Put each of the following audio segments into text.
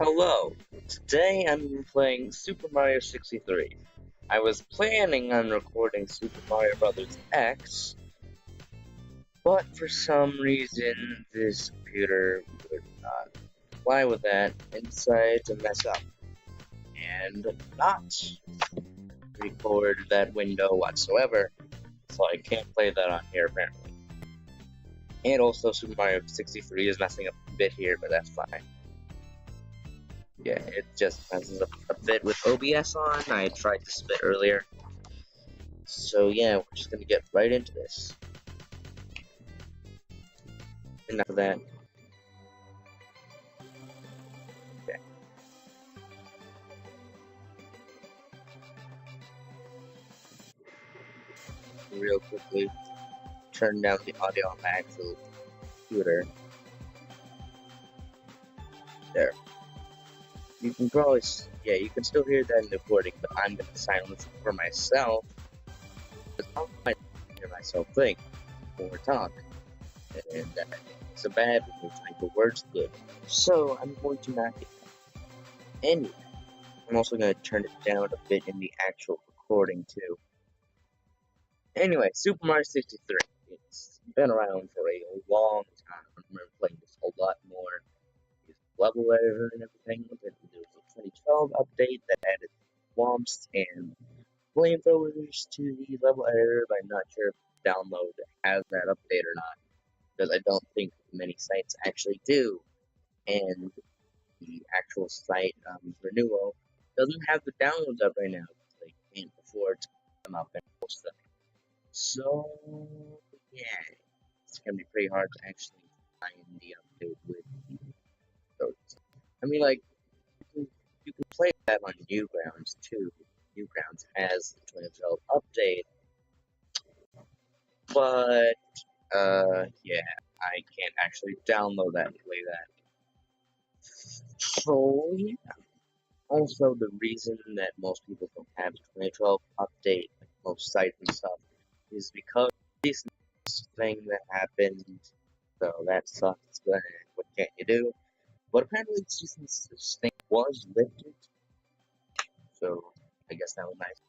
Hello, today I'm playing Super Mario 63. I was planning on recording Super Mario Bros. X, but for some reason this computer would not fly with that and decided to mess up and not record that window whatsoever, so I can't play that on here apparently. And also Super Mario 63 is messing up a bit here, but that's fine. Yeah, it just messes up a bit with OBS on. I tried this a bit earlier. So yeah, we're just gonna get right into this. Enough of that. Okay. Real quickly, turn down the audio on my actual computer. There. You can probably, yeah, you can still hear that in the recording, but I'm gonna silence it for myself because I might hear myself think or talk, and it's a bad when you're trying to words good. So I'm going to knock it down. Anyway, I'm also gonna turn it down a bit in the actual recording too. Anyway, Super Mario 63. It's been around for a long time. I remember playing this a lot more. Used level editor and everything. Then there was a 2012 update that added swamps and flamethrowers to the level editor, but I'm not sure if download has that update or not. Because I don't think many sites actually do. And the actual site, Renewal, doesn't have the downloads up right now. They can't afford to put them up and post them. So, yeah, it's gonna be pretty hard to actually find the update with those. I mean, like, you can play that on Newgrounds too. Newgrounds has the 2012 update, but, yeah, I can't actually download that and play that. So, yeah. Also, the reason that most people don't have the 2012 update, like most sites and stuff, is because this thing that happened. So that sucks. But what can you do? But apparently, it's just since this thing was lifted, so I guess that was nice.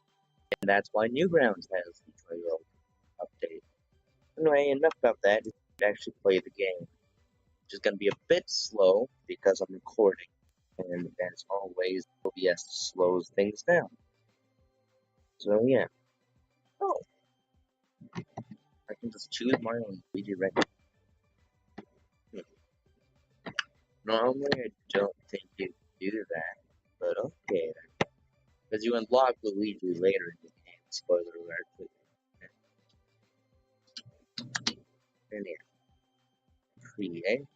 And that's why Newgrounds has the 2012 update. Anyway, enough about that. Just actually play the game, which is going to be a bit slow because I'm recording, and as always, OBS slows things down. So yeah. Oh, I can just choose Mario and Luigi right now. Normally, I don't think you can do that, but okay then. Because you unlock Luigi later in the game. Spoiler alert. And yeah, create.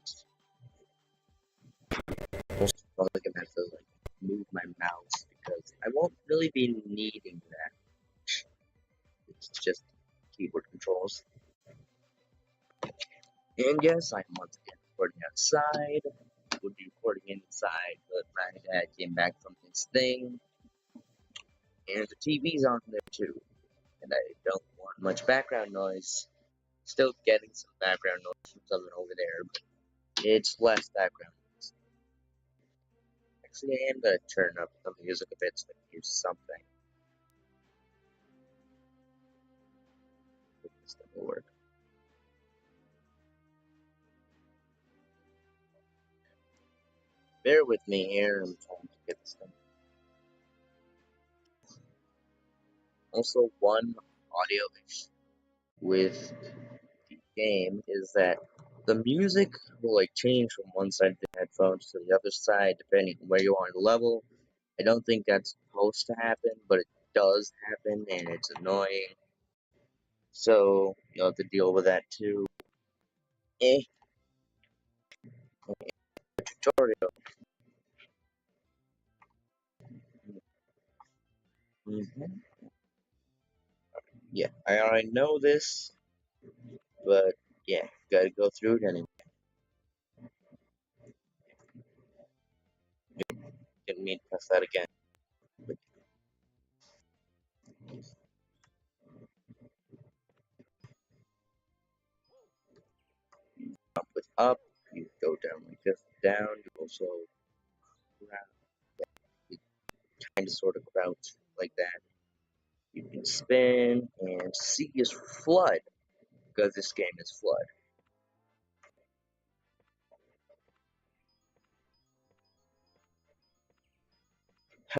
I'm gonna have to like move my mouse because I won't really be needing that. It's just keyboard controls. And yes, I'm once again recording outside. Would be recording inside, but my dad came back from his thing, and the TV's on there too. And I don't want much background noise. Still getting some background noise from something over there, but it's less background noise. Actually, I am gonna turn up the music a bit so I can hear something. If this thing will work. Bear with me here. I'm trying to get this thing. Also, one audio issue with the game is that the music will like change from one side of the headphones to the other side depending on where you are in the level. I don't think that's supposed to happen, but it does happen and it's annoying. So you'll have to deal with that too. Eh, tutorial. hmm Yeah, I already know this, but yeah, gotta go through it anyway. Didn't mean to press that again. But up with up, you go down like this, down, you also kind of sort of crouch like that. You can spin, and C is flood, because this game is flood.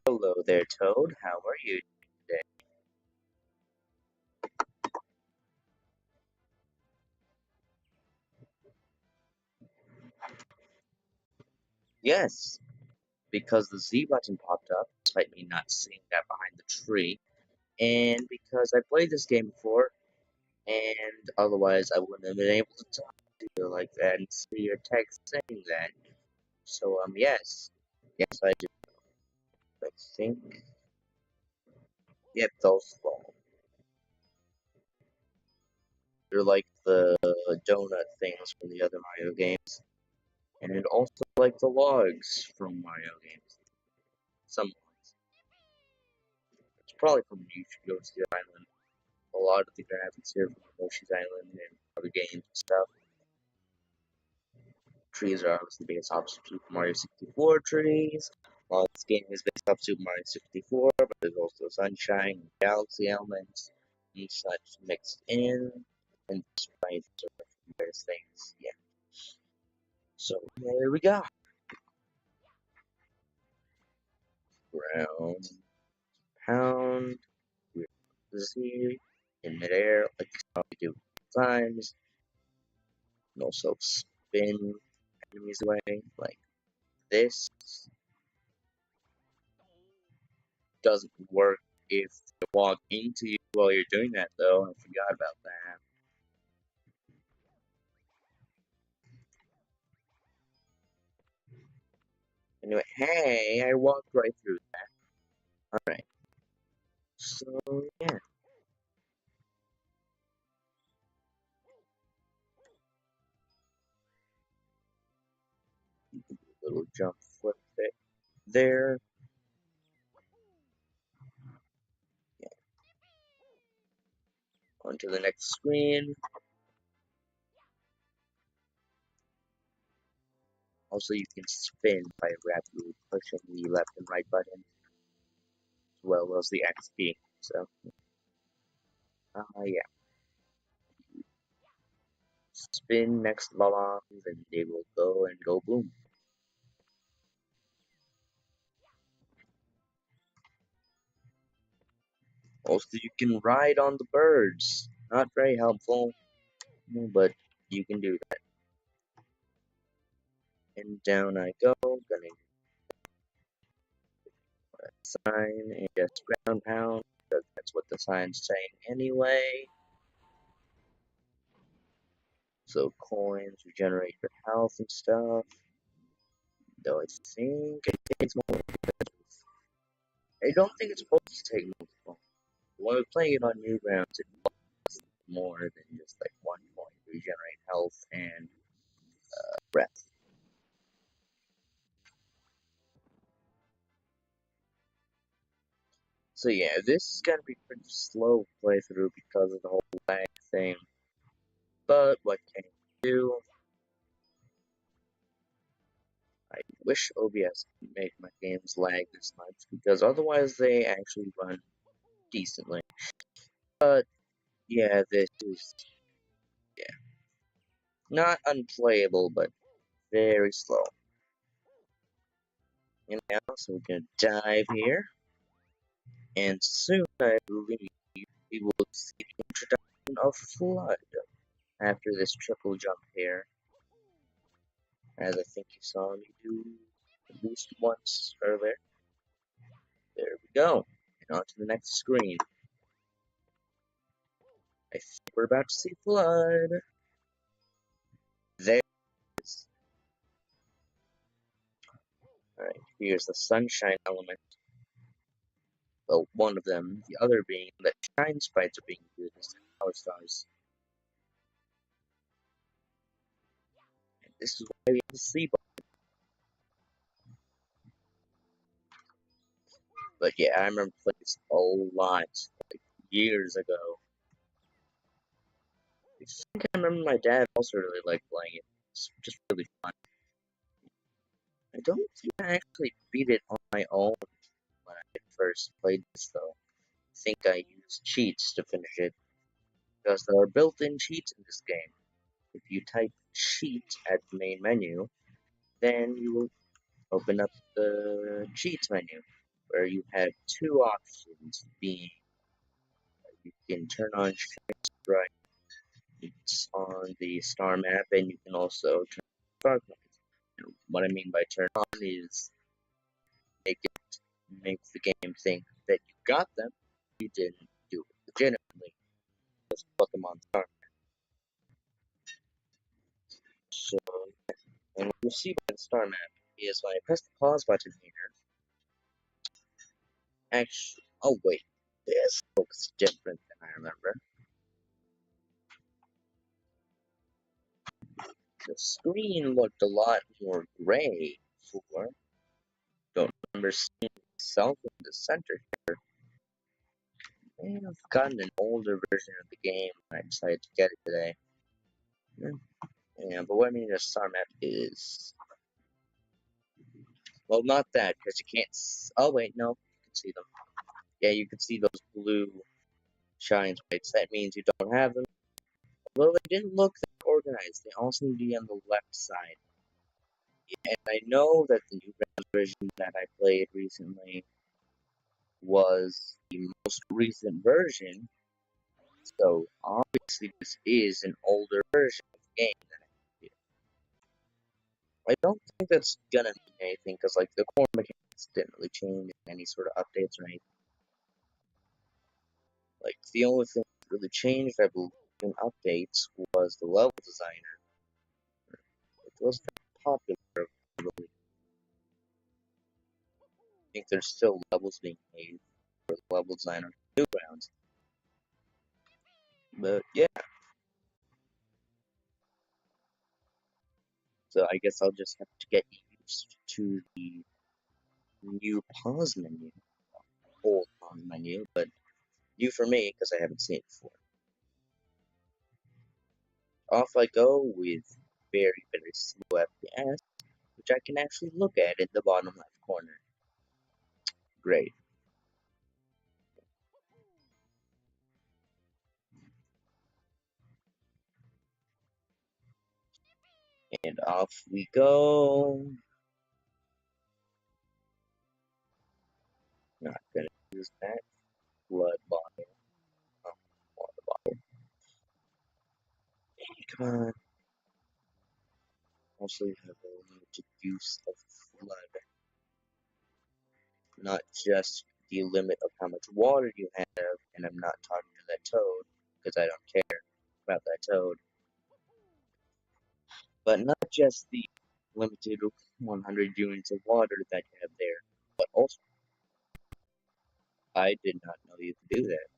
Hello there, Toad. How are you today? Yes, because the Z button popped up, despite me not seeing that behind the tree, and because I played this game before, and otherwise I wouldn't have been able to talk to you like that and see your text saying that. So, yes. Yes, I do. I think. Yep, those fall. They're like the donut things from the other Mario games. And also like the logs from Mario games. Some ones. It's probably from Yoshi's Island. A lot of the graphics here from Yoshi's Island and other games and stuff. Trees are obviously based off Super Mario 64 trees. This game is based off Super Mario 64, but there's also Sunshine and Galaxy elements and such mixed in, and sprites or various things. Yeah. So here we go. Ground, pound, Z, in midair, like how we do times, and also spin enemies away, like this. Doesn't work if they walk into you while you're doing that, though. I forgot about that. Anyway, hey, I walked right through that. Alright, so yeah, little jump flip there. Yeah, onto the next screen. Also, you can spin by rapidly pushing the left and right button, as well as the X key. So, yeah, spin next bombs, and they will go and go boom. Also, you can ride on the birds. Not very helpful, but you can do that. And down I go, gonna sign and just ground pound, because that's what the sign's saying anyway. So coins regenerate your health and stuff. Though I think it takes more. I don't think it's supposed to take multiple. When we're playing it on Newgrounds, it costs more than just like 1 point to regenerate health and breath. So yeah, this is gonna be pretty slow playthrough because of the whole lag thing. But what can you do? I wish OBS could make my games lag this much, because otherwise they actually run decently. But yeah, this is not unplayable, but very slow. And now, so we're gonna dive here, and soon I believe we will see the introduction of Flood after this triple jump here, as I think you saw me do at least once earlier. There we go, and on to the next screen. I think we're about to see Flood. There it is. Alright, here's the sunshine element. Well, one of them, the other being that shine sprites are being used as power stars. And this is why we have the C button. But yeah, I remember playing this a lot, like years ago. I think I remember my dad also really liked playing it. It's just really fun. I don't think I actually beat it on my own when I first played this though. I think I used cheats to finish it because there are built-in cheats in this game. If you type cheat at the main menu, then you will open up the cheats menu where you have two options being you can turn on right it's on the star map and you can also turn on star coins. And what I mean by turn on is make it make the game think that you got them. You didn't do it legitimately. Just put them on star. So and what you see by the star map is when I press the pause button here, actually oh wait, this looks different than I remember. The screen looked a lot more gray before. Don't remember seeing itself in the center. And I've gotten an older version of the game when I decided to get it today. Yeah, but what I mean the star map is well, not that because you can't. Oh wait, no, you can see them. Yeah, you can see those blue shine spikes. That means you don't have them. Well, they didn't look that organized. They all seem to be on the left side. And I know that the new version that I played recently was the most recent version, so obviously this is an older version of the game. I don't think that's gonna mean anything because like the core mechanics didn't really change in any sort of updates or anything. Like the only thing that really changed, I believe, in updates was the level designer, which was very popular. I believe. I think there's still levels being made for the level designer Newgrounds. But yeah, so I guess I'll just have to get used to the new pause menu, old pause menu, but new for me because I haven't seen it before. Off I go with very, very slow FPS, which I can actually look at in the bottom left corner. Great. And off we go. Not gonna use that. Blood bottle. Oh, water bottle. Come on. Also, you have a limited use of blood. Not just the limit of how much water you have, and I'm not talking to that toad, because I don't care about that toad. But not just the limited 100 units of water that you have there, but also, I did not know you could do that.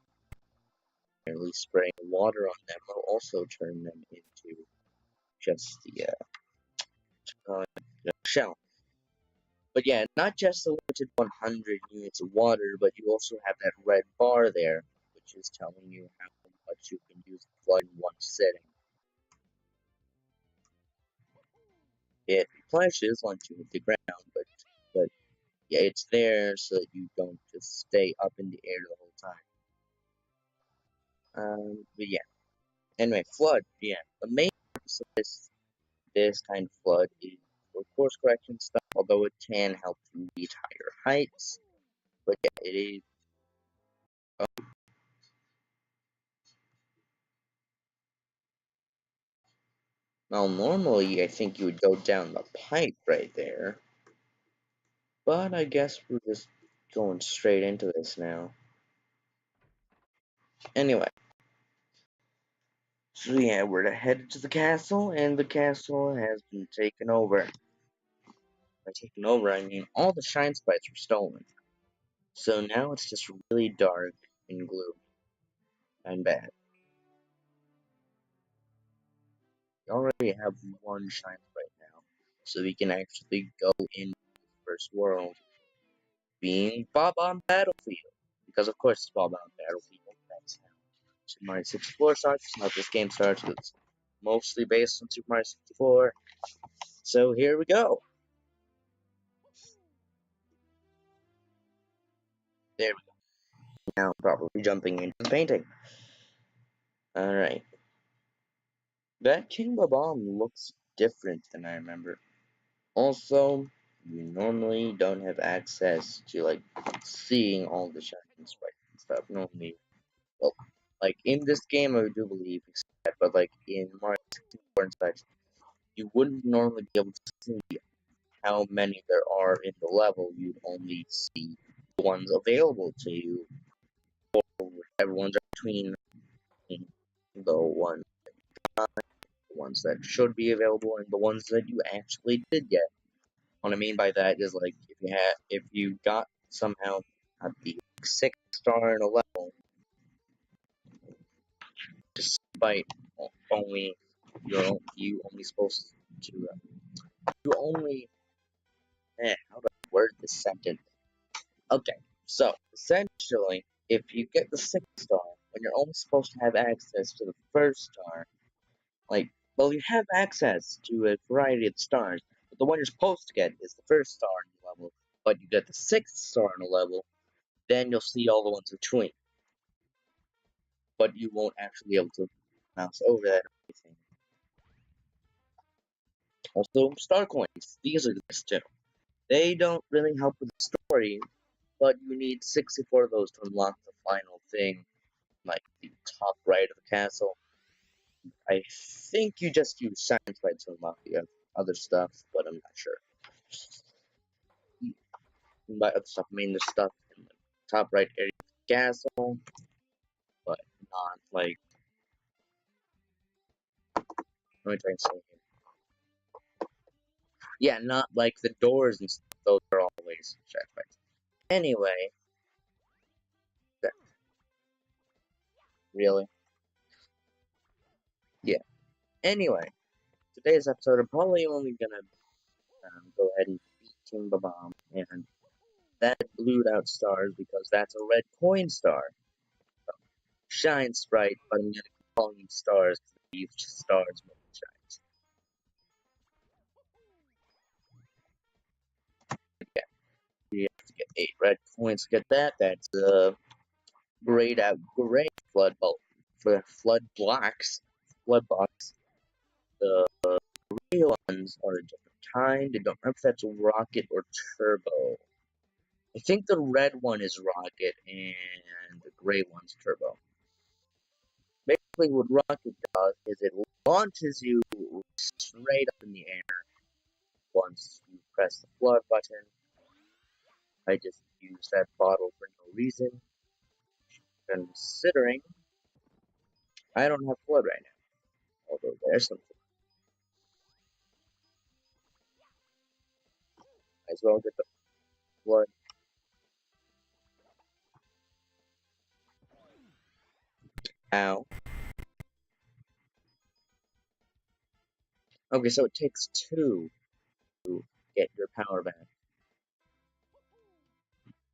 Apparently, spraying water on them will also turn them into just the shell. But yeah, not just the limited 100 units of water, but you also have that red bar there, which is telling you how much you can use flood in one sitting. It flashes once you hit the ground, but yeah, it's there so that you don't just stay up in the air the whole time. But yeah. Anyway, flood. Yeah, the main purpose of this kind of flood is for course correction stuff. Although it can help you reach higher heights, but yeah, it is. Well, normally I think you would go down the pipe right there, but I guess we're just going straight into this now. Anyway, so yeah, we're headed to the castle, and the castle has been taken over. By taken over, I mean all the shine sprites were stolen. So now it's just really dark and gloomy and bad. We already have one shine sprite now, so we can actually go into the first world, being Bob-omb Battlefield. Because of course it's Bob-omb Battlefield, that's how Super Mario 64 starts, it's how this game starts, it's mostly based on Super Mario 64. So here we go. There we go. Now probably jumping into the painting. Alright. That King Bomb looks different than I remember. Also, you normally don't have access to like seeing all the shining sprites and stuff. Normally, well, like in this game, I do believe that, but like in Mario 64 and such, you wouldn't normally be able to see how many there are in the level. You'd only see the ones available to you, or everyone's between the ones that should be available and the ones that you actually did get. What I mean by that is like if you got somehow at the sixth star in a level, despite only you only supposed to you only how do I word this sentence? Okay, so essentially, if you get the sixth star, when you're only supposed to have access to the first star, like well, you have access to a variety of stars, but the one you're supposed to get is the first star in the level. But you get the sixth star in a level, then you'll see all the ones between, but you won't actually be able to mouse over that or anything. Also, star coins. These are nice too. They don't really help with the story, but you need 64 of those to unlock the final thing, like the top right of the castle. I think you just use science right to unlock the other stuff, but I'm not sure. By other stuff, I mean the stuff in the top right area of the castle, but not like. Let me try and say here. Yeah, not like the doors and stuff. Those are always science rights. Anyway, that, really? Yeah. Anyway, today's episode, I'm probably only gonna go ahead and beat King Babam, and that blued out stars because that's a red coin star. Shine Sprite, but I'm gonna call them stars because these stars make shines. Yeah, you have to get 8 red coins to get that. That's grayed out gray flood bulb for flood blocks. Flood box. The gray ones are a different kind. I don't remember if that's rocket or turbo. I think the red one is rocket and the gray one's turbo. Basically, what rocket does is it launches you straight up in the air once you press the flood button. I just used that bottle for no reason, considering I don't have flood right now. Although there's some as well get the flood. Ow. Okay, so it takes 2 to get your power back.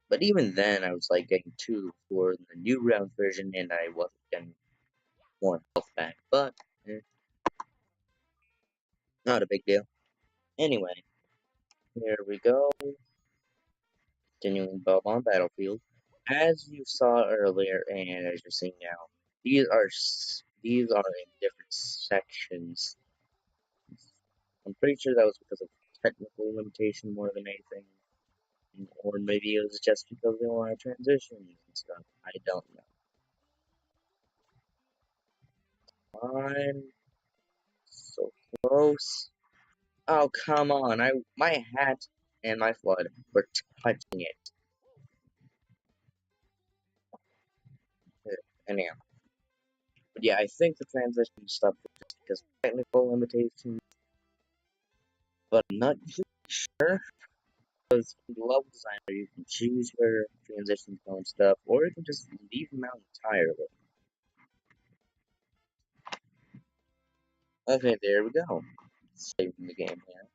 But even then, I was like getting 2 for the new round version, and I wasn't getting more health back. But not a big deal. Anyway, here we go. Continuing Bob-on Battlefield. As you saw earlier, and as you're seeing now, these are in different sections. I'm pretty sure that was because of technical limitation more than anything, or maybe it was just because they want to transition and stuff. I don't know. I'm so close. Oh come on! My hat and my flood were touching it. Anyhow, but yeah, I think the transition stuff was just because of technical limitations, but I'm not really sure. Because in the level designer, you can choose where transitions go and stuff, or you can just leave them out entirely. Okay, there we go. Saving the game here.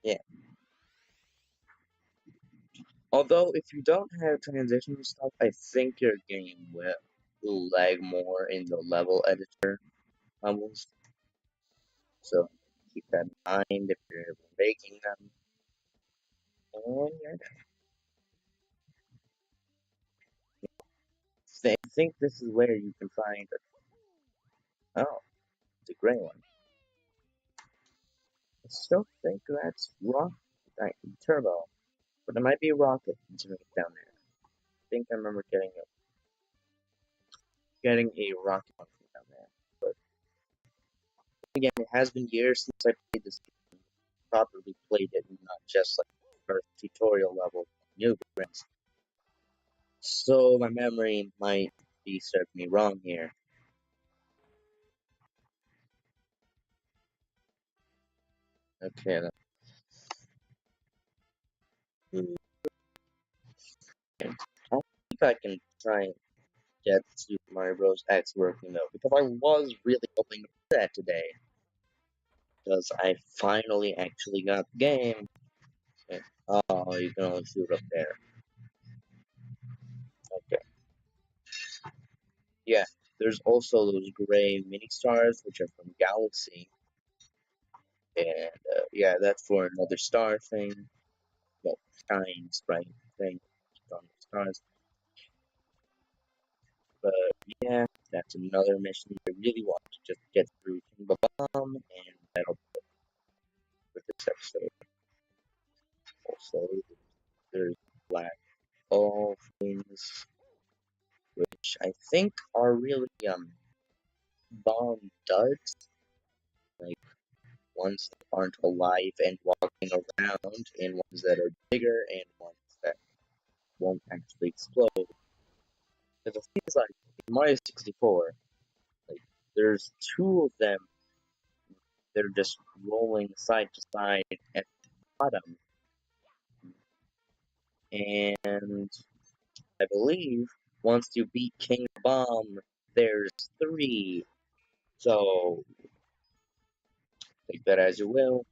Yeah. Although, if you don't have transition stuff, I think your game will lag more in the level editor levels. So keep that in mind if you're making them. And yeah. think this is where you can find it. Oh, the gray one. I still think that's Rock right, Turbo, but it might be Rocket down there. I think I remember getting a Rocket one from down there. But again, it has been years since I played this game, properly played it, and not just like first tutorial level newbies. So my memory might be serving me wrong here. Okay, I think I can try and get Super Mario Bros. X working though, because I was really hoping to do that today. Because I finally actually got the game. And, oh, you can only shoot up there. Okay. Yeah, there's also those gray mini stars, which are from Galaxy. And yeah, that's for another star thing. Well, shine sprite thing on the stars. But yeah, that's another mission I really want to just get through King Bomb, and that'll be it for this episode. Also, there's black ball things, which I think are really bomb duds, like ones that aren't alive and walking around, and ones that are bigger, and ones that won't actually explode. Because the thing is, like in Mario 64, like there's two of them that are just rolling side to side at the bottom, and I believe once you beat King Bomb, there's three. So take that as you will.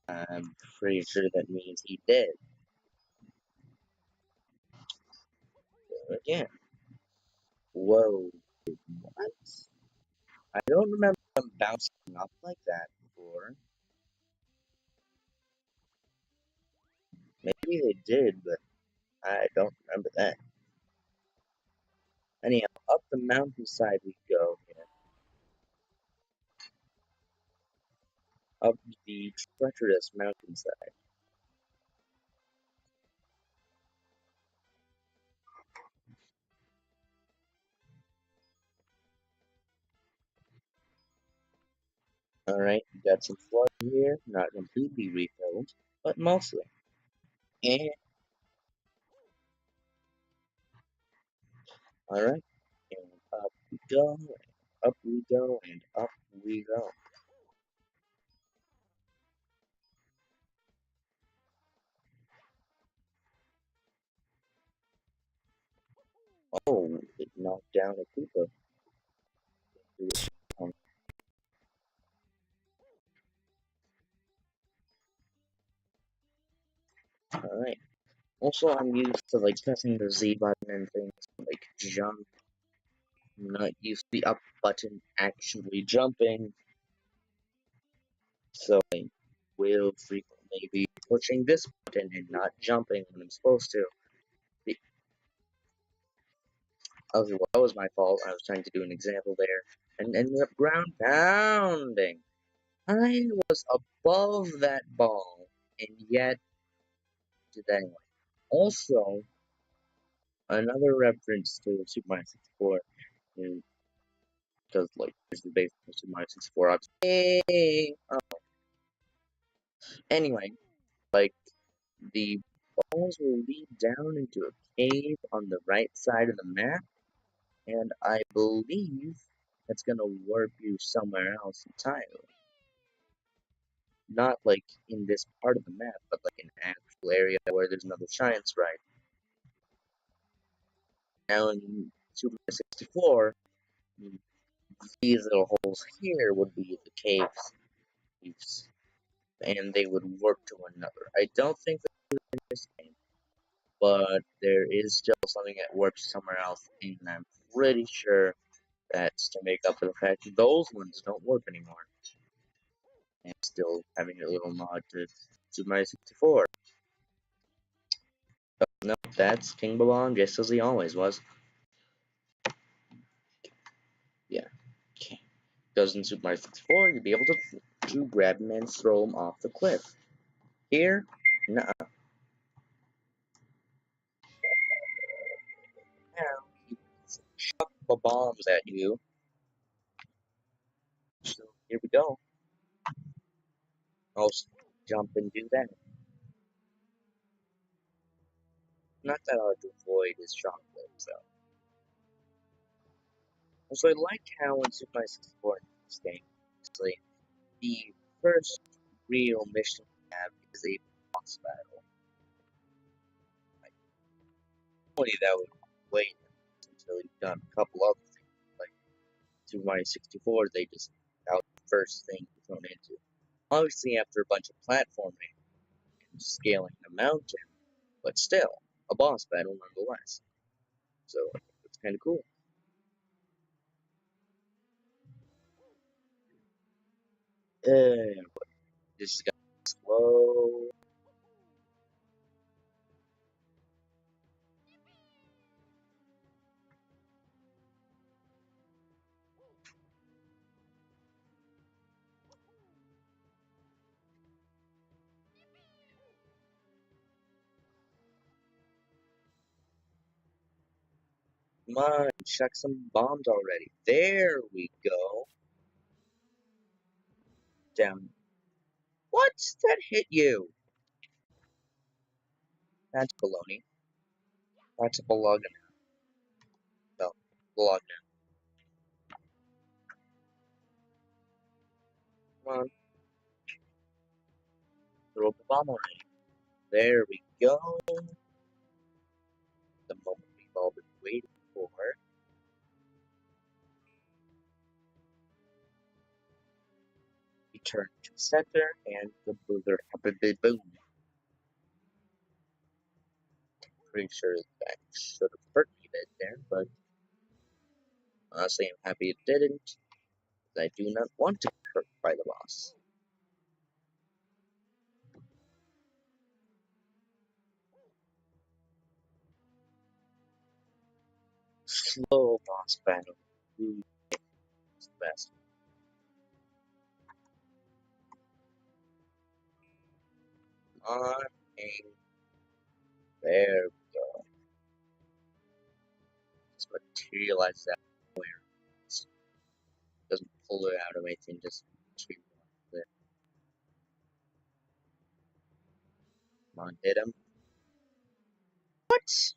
I'm pretty sure that means he did. Again, whoa, what? I don't remember them bouncing up like that before. Maybe they did, but I don't remember that. Anyhow, up the mountainside we go here. Up the treacherous mountainside. Alright, got some flood here, not completely refilled, but mostly. And alright, and up we go, and up we go, and up we go. Oh, it knocked down a Koopa. Alright. Also, I'm used to like pressing the Z button and things like jump. I'm not used to the up button actually jumping, so I will frequently be pushing this button and not jumping when I'm supposed to. Okay, well, that was my fault. I was trying to do an example there and ended up ground pounding. I was above that ball and yet did that anyway. Also, another reference to Super Mario 64 is because, like, this is based on Super Mario 64. Hey! Anyway, like, the balls will lead down into a cave on the right side of the map, and I believe it's gonna warp you somewhere else entirely. Not like in this part of the map, but like an actual area where there's another Shine Sprite. Now in Super Mario 64, these little holes here would be the caves, and they would warp to another. I don't think that's in this game, but there is still something that warps somewhere else, and I'm pretty sure that's to make up for the fact that those ones don't warp anymore. And still having a little nod to Super Mario 64. Oh, no, that's King Babon, just as he always was. Because in Super Mario 64, you'd be able to grab him and throw him off the cliff. Here, nah. Now, he chuck the bombs at you. So, here we go. I'll jump and do that. Not that hard to avoid his shock waves, though. Also, I like how in Super Mario 64 in this game, actually, the first real mission you have is a boss battle. Like, normally that would wait until you've done a couple other things. Like Super Mario 64, that was the first thing you're thrown into. Obviously, after a bunch of platforming and scaling the mountain, but still, a boss battle nonetheless. So, it's kind of cool. And this is gonna be slow. Come on, chuck some bombs already. There we go. Down. What? That hit you? That's baloney. That's a baloney. No, baloney. Come on, throw the bomb already. There we go. The moment we've all been waiting for. Return to center and the boozer boom. Pretty sure that should have hurt me a bit there, but honestly, I'm happy it didn't. I do not want to be hurt by the boss. Slow boss battle. Who is the best? On and there we go. Just materialize that where it doesn't pull it out of anything, just materialize it. Come on, hit him. What?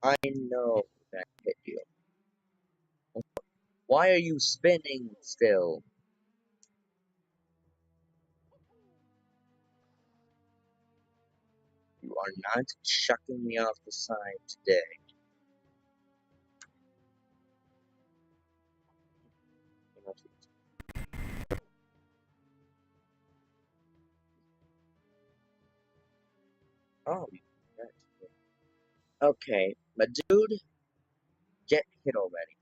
I know that hit you. Why are you spinning still? You are not chucking me off the side today. Oh, that's okay, but dude, get hit already.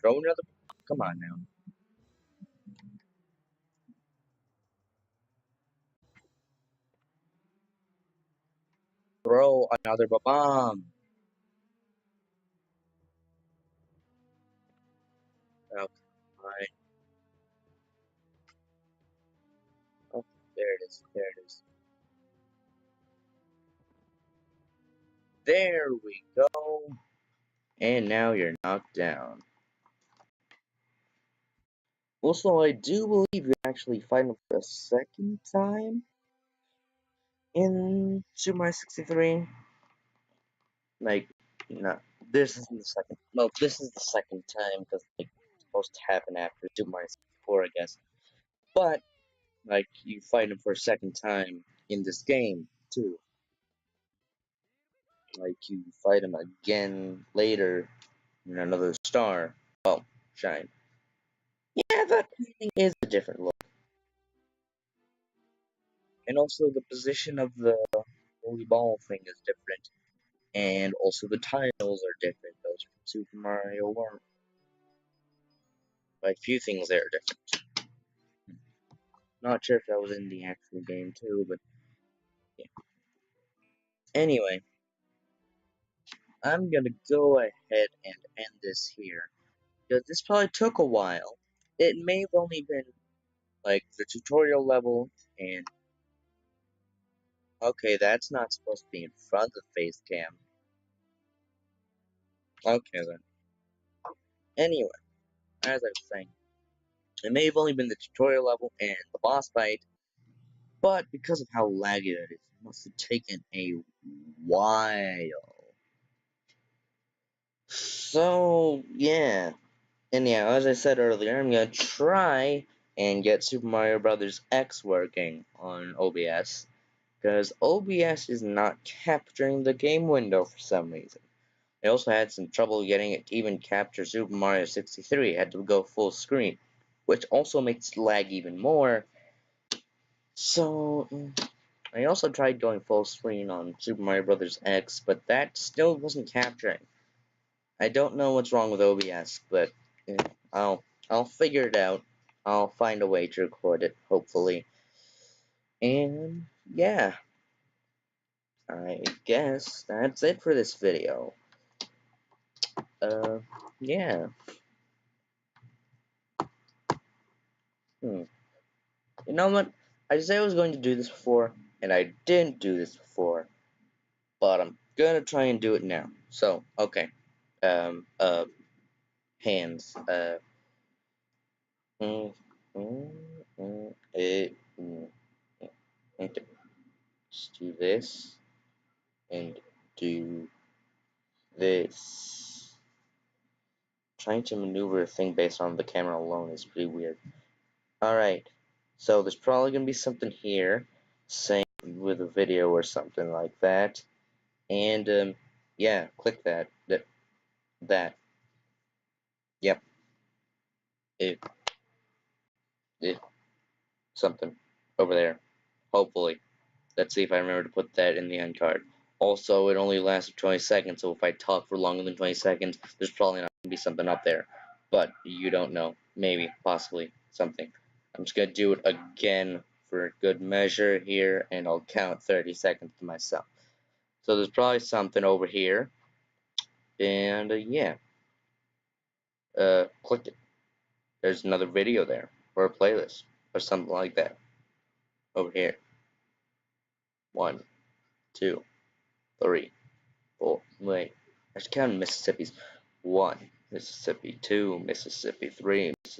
Throw another. Come on now. Throw another bomb. Okay, fine. Oh, there it is. There it is. There we go. And now you're knocked down. Also, I do believe you actually fight him for a second time in Super Mario 63. Like, no, this isn't the second. No, this is the second time because like it's supposed to happen after Super Mario 64, I guess. But like, you fight him for a second time in this game too. Like, you fight him again later in another star. Oh, shine. Yeah, that painting is a different look. And also the position of the holy ball thing is different. And also the tiles are different. Those from Super Mario World. Like, few things there are different. Not sure if that was in the actual game too, but yeah. Anyway, I'm gonna go ahead and end this here. because this probably took a while. It may have only been like the tutorial level, and okay, that's not supposed to be in front of the face cam. Okay then. Anyway, as I was saying, it may have only been the tutorial level and the boss fight, but because of how laggy it is, it must have taken a while. So, yeah. And yeah, as I said earlier, I'm gonna try and get Super Mario Bros. X working on OBS, because OBS is not capturing the game window for some reason. I also had some trouble getting it to even capture Super Mario 63. I had to go full screen, which also makes it lag even more. So, I also tried going full screen on Super Mario Bros. X, but that still wasn't capturing. I don't know what's wrong with OBS, but I'll figure it out. I'll find a way to record it, hopefully. And yeah, I guess that's it for this video. Yeah. You know what? I said I was going to do this before, and I didn't do this before, but I'm gonna try and do it now. So, okay. Um, uh, hands. Mm, okay. Let's do this, and do this. Trying to maneuver a thing based on the camera alone is pretty weird. Alright, so there's probably going to be something here, same with a video or something like that. And, yeah, click that. That. Yep. It. Something. Over there. Hopefully. Let's see if I remember to put that in the end card. Also, it only lasts 20 seconds, so if I talk for longer than 20 seconds, there's probably not going to be something up there. But you don't know. Maybe. Possibly. Something. I'm just going to do it again for good measure here, and I'll count 30 seconds to myself. So there's probably something over here. And, yeah. Click it. There's another video there. Or a playlist. Or something like that. Over here. 1, 2, 3, 4. Wait. I should count Mississippi's. 1, Mississippi. 2, Mississippi. 3, Mississippi.